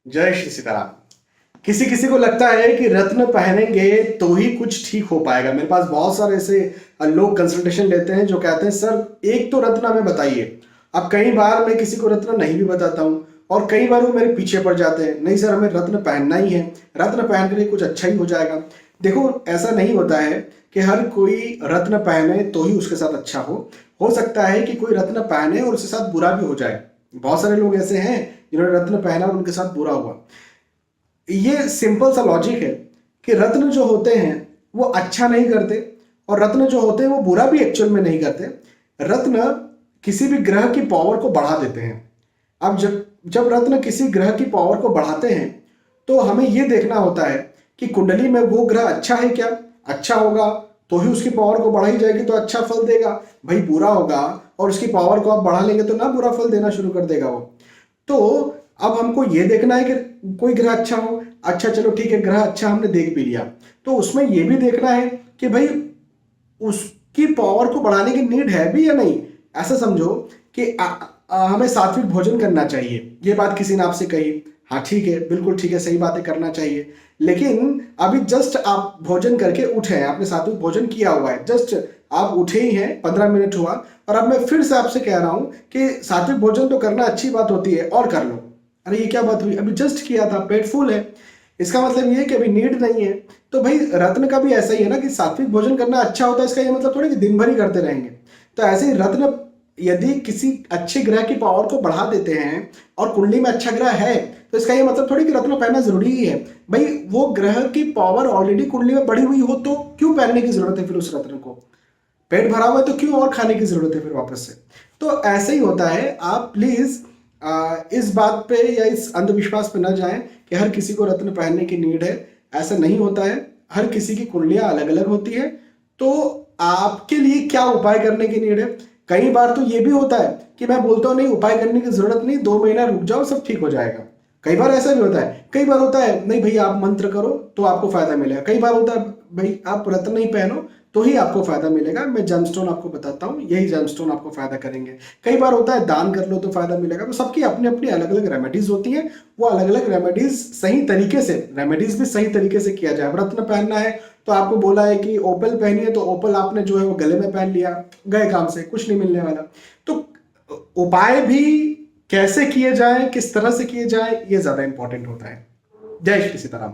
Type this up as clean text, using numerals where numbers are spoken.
जय श्री सीताराम। किसी किसी को लगता है कि रत्न पहनेंगे तो ही कुछ ठीक हो पाएगा। मेरे पास बहुत सारे ऐसे लोग कंसल्टेशन लेते हैं जो कहते हैं सर एक तो रत्न हमें बताइए। अब कई बार मैं किसी को रत्न नहीं भी बताता हूँ और कई बार वो मेरे पीछे पड़ जाते हैं, नहीं सर हमें रत्न पहनना ही है, रत्न पहन कर कुछ अच्छा ही हो जाएगा। देखो ऐसा नहीं होता है कि हर कोई रत्न पहने तो ही उसके साथ अच्छा हो सकता है कि कोई रत्न पहने और उसके साथ बुरा भी हो जाए। बहुत सारे लोग ऐसे हैं जिन्होंने रत्न पहना और उनके साथ बुरा हुआ। ये सिंपल सा लॉजिक है कि रत्न जो होते हैं वो अच्छा नहीं करते और रत्न जो होते हैं वो बुरा भी एक्चुअल में नहीं करते। रत्न किसी भी ग्रह की पावर को बढ़ा देते हैं। अब जब जब रत्न किसी ग्रह की पावर को बढ़ाते हैं तो हमें यह देखना होता है कि कुंडली में वो ग्रह अच्छा है क्या। अच्छा होगा तो ही उसकी पावर को बढ़ाई जाएगी तो अच्छा फल देगा। भाई बुरा होगा और उसकी पावर को आप बढ़ा लेंगे तो ना बुरा फल देना शुरू कर देगा वो। तो अब हमको ये देखना है कि कोई ग्रह अच्छा हो। अच्छा चलो ठीक है, ग्रह अच्छा हमने देख भी लिया तो उसमें ये भी देखना है कि भाई उसकी पावर को बढ़ाने की नीड है भी या नहीं। ऐसा समझो कि हमें सात्विक भोजन करना चाहिए, ये बात किसी ने आपसे कही। हाँ ठीक है, बिल्कुल ठीक है, सही बातें करना चाहिए। लेकिन अभी जस्ट आप भोजन करके उठे हैं, आपने सात्विक भोजन किया हुआ है, जस्ट आप उठे ही हैं, 15 मिनट हुआ और अब मैं फिर से आपसे कह रहा हूं कि सात्विक भोजन तो करना अच्छी बात होती है और कर लो। अरे ये क्या बात हुई, अभी जस्ट किया था, पेट फुल है, इसका मतलब ये है कि अभी नीड नहीं है। तो भाई रत्न का भी ऐसा ही है ना कि सात्विक भोजन करना अच्छा होता है, इसका ये मतलब थोड़ी कि दिन भर ही करते रहेंगे। तो ऐसे ही रत्न यदि किसी अच्छे ग्रह की पावर को बढ़ा देते हैं और कुंडली में अच्छा ग्रह है तो इसका ये मतलब थोड़ी कि रत्न पहनना जरूरी ही है। भाई वो ग्रह की पावर ऑलरेडी कुंडली में बढ़ी हुई हो तो क्यों पहनने की जरूरत है फिर उस रत्न को। पेट भरा हुआ है तो क्यों और खाने की जरूरत है फिर वापस से। तो ऐसे ही होता है। आप प्लीज इस बात पे या इस अंधविश्वास पे न जाएं कि हर किसी को रत्न पहनने की नीड है। ऐसा नहीं होता है, हर किसी की कुंडलियां अलग अलग होती है। तो आपके लिए क्या उपाय करने की नीड है। कई बार तो ये भी होता है कि मैं बोलता हूँ नहीं उपाय करने की जरूरत नहीं, 2 महीना रुक जाओ सब ठीक हो जाएगा। कई बार ऐसा भी होता है। कई बार होता है नहीं भैया आप मंत्र करो तो आपको फायदा मिलेगा। कई बार होता है भाई आप रत्न नहीं पहनो तो ही आपको फायदा मिलेगा। मैं जेमस्टोन आपको बताता हूँ, यही जेमस्टोन आपको फायदा करेंगे। कई बार होता है दान कर लो तो फायदा मिलेगा। तो सबकी अपनी अपनी अलग अलग रेमेडीज होती हैं। वो अलग अलग रेमेडीज सही तरीके से, रेमेडीज भी सही तरीके से किया जाए। रत्न पहनना है तो आपको बोला है कि ओपल पहनी है तो ओपल आपने जो है वो गले में पहन लिया, गए काम से, कुछ नहीं मिलने वाला। तो उपाय भी कैसे किए जाए, किस तरह से किए जाए, ये ज्यादा इंपॉर्टेंट होता है। जय श्री सीताराम।